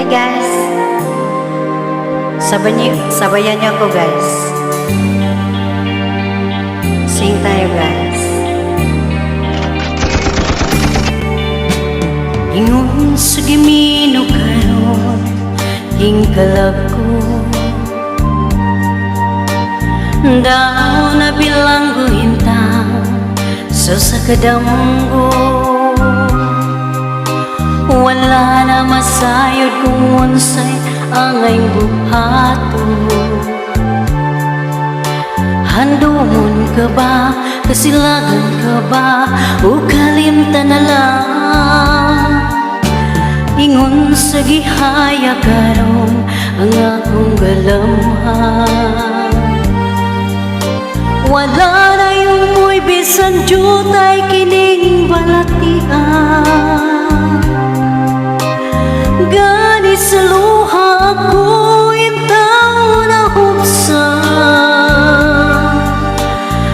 Hi guys, sabayan niyo ako guys. Sing tayo guys. Ingon sa gimino karon hingkalag ko, daw na bilanggo hintang sa sakadamgo. Wala na masayod kung unsay angay buhato. Handumon ka ba, kasilagan ka ba, o kalimtan na lang? Ingon sa gihaya karon ang akong galamhan. Wala na yung mo'y bisan jutay kining balatian. Gani sa luha ko intaw na huksa.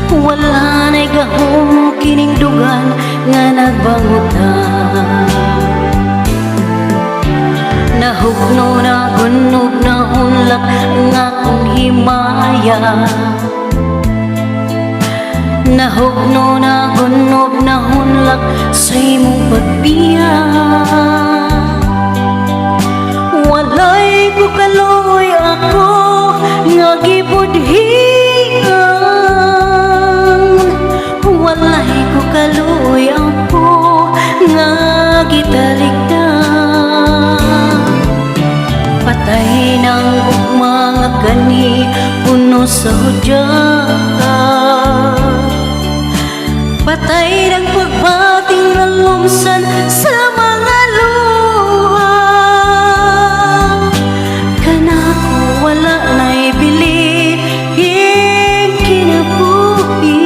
Wala na'y gahom kining dugan nga nagbangutan. Nahugno na gunob na hunlak ang akong himaya. Nahugno na gunob na hunlak sa imong pagbiya. Walay ko kaloy ako nga gibudhian. Walay ko kaloy ako nga gitaligdan. Patay ng mga gani puno sa hudyat. Patay ng pagbating nalumsan sa mga luha. Kanako wala na'y bili yung kinabuhi.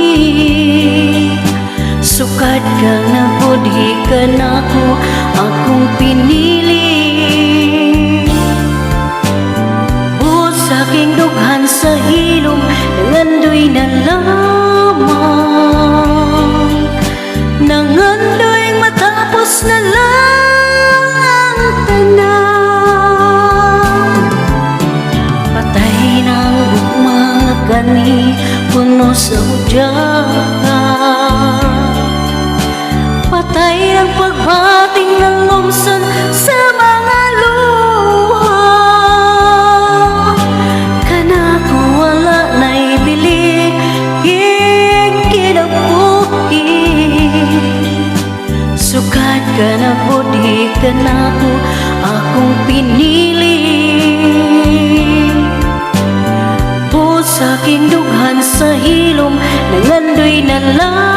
Sukad ka na budhi ka na ko akong pinili. Buot sa aking dughan sa hilom nangandoy na lamang. Nangandoy matapos na lang ang tanan. Patay ng mga gani puno sa hudyat. Patay ng pagbating ng lumsan sa mga luha. Kanako wala na'y bili yung kinabuhi. Sukad ka na budhi ka na ko akong pinili. Buot sa aking dughan sa hilom nangandoy na lang.